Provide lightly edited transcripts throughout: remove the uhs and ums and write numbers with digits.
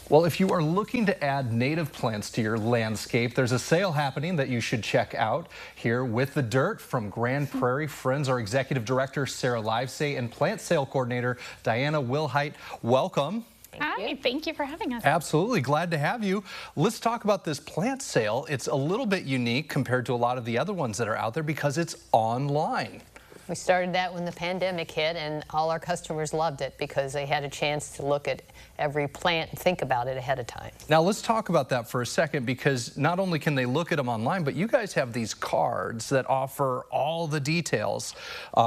Well, if you are looking to add native plants to your landscape, there's a sale happening that you should check out here with the dirt from Grand Prairie Friends. Our executive director, Sarah Livesay, and plant sale coordinator, Diana Wilhite. Welcome. Hi, thank you for having us. Absolutely, glad to have you. Let's talk about this plant sale. It's a little bit unique compared to a lot of the other ones that are out there because it's online. We started that when the pandemic hit, and all our customers loved it because they had a chance to look at every plant and think about it ahead of time. Now let's talk about that for a second, because not only can they look at them online, but you guys have these cards that offer all the details.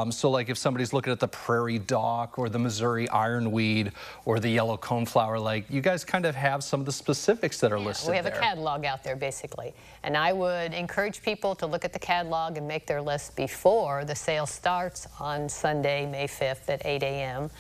So like if somebody's looking at the prairie dock or the Missouri ironweed or the yellow coneflower, like you guys kind of have some of the specifics that are listed there. We have a catalog out there basically, and I would encourage people to look at the catalog and make their list before the sale starts on Sunday, May 5th at 8 a.m.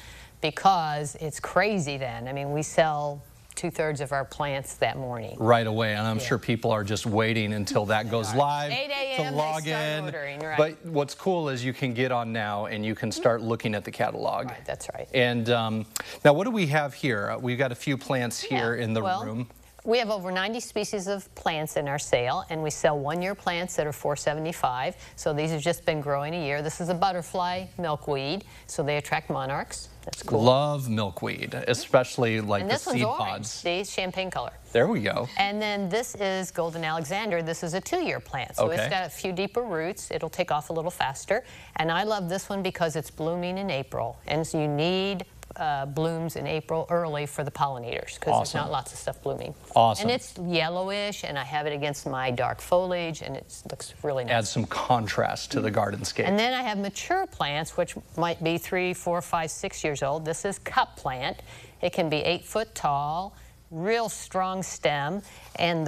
because it's crazy then. I mean, we sell 2/3 of our plants that morning. Right away, and I'm sure people are just waiting until that goes live 8 a.m. to log they start in. Ordering, right. But what's cool is you can get on now and you can start looking at the catalog. Right, that's right. And now what do we have here? We've got a few plants here in the room. We have over 90 species of plants in our sale, and we sell one-year plants that are $4.75. So these have just been growing a year. This is a butterfly milkweed, so they attract monarchs. That's cool. Love milkweed, especially like the seed pods. See, champagne color. There we go. And then this is Golden Alexander. This is a 2-year plant, so it's got a few deeper roots. It'll take off a little faster. And I love this one because it's blooming in April, and so you need blooms in April early for the pollinators because there's not lots of stuff blooming. Awesome. And it's yellowish, and I have it against my dark foliage, and it looks really nice. Adds some contrast to the gardenscape. And then I have mature plants, which might be 3, 4, 5, 6 years old. This is cup plant. It can be 8 foot tall, real strong stem, and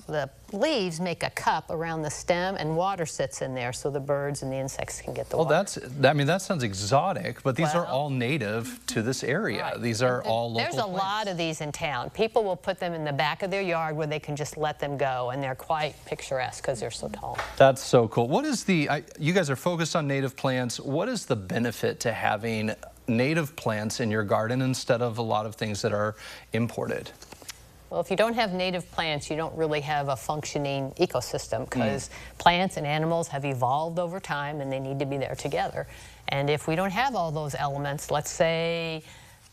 the leaves make a cup around the stem, and water sits in there so the birds and the insects can get the water. Well, I mean, that sounds exotic, but these are all native to this area. Right. These are all local There's a lot of these in town. People will put them in the back of their yard where they can just let them go, and they're quite picturesque because they're so tall. That's so cool. What is you guys are focused on native plants. What is the benefit to having native plants in your garden instead of a lot of things that are imported? Well, if you don't have native plants, you don't really have a functioning ecosystem because plants and animals have evolved over time and they need to be there together. And if we don't have all those elements, let's say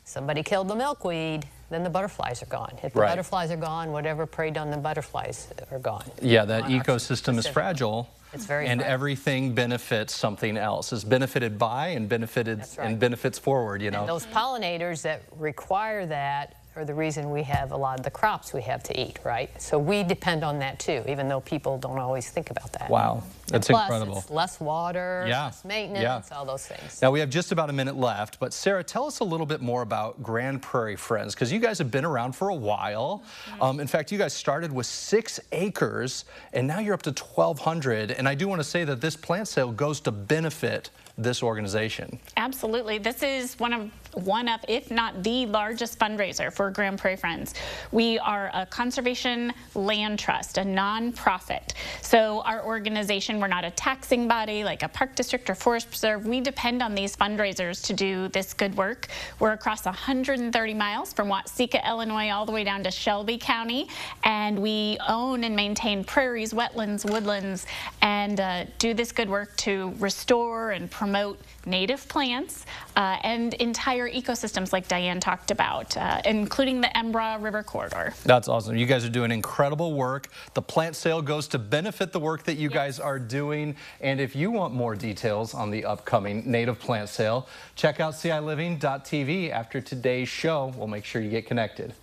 somebody killed the milkweed, then the butterflies are gone. If the butterflies are gone, whatever preyed on the butterflies are gone. Yeah, that ecosystem is fragile. It's very and fragile. Everything benefits something else. Is benefited by and benefits forward, you know. And those pollinators that require that are the reason we have a lot of the crops we have to eat, right? So we depend on that too, even though people don't always think about that. Wow, that's plus, incredible. It's less water, less maintenance, all those things. Now we have just about a minute left, but Sarah, tell us a little bit more about Grand Prairie Friends, because you guys have been around for a while. In fact, you guys started with 6 acres, and now you're up to 1,200. And I do want to say that this plant sale goes to benefit this organization. Absolutely. This is one of, if not the largest fundraiser for Grand Prairie Friends. We are a conservation land trust, a nonprofit. So our organization, we're not a taxing body like a park district or forest preserve. We depend on these fundraisers to do this good work. We're across 130 miles from Watseka, Illinois, all the way down to Shelby County, and we own and maintain prairies, wetlands, woodlands, and do this good work to restore and promote native plants and entire ecosystems like Diane talked about, including the Embra River Corridor. That's awesome. You guys are doing incredible work. The plant sale goes to benefit the work that you guys are doing. And if you want more details on the upcoming native plant sale, check out ciLiving.tv after today's show. We'll make sure you get connected.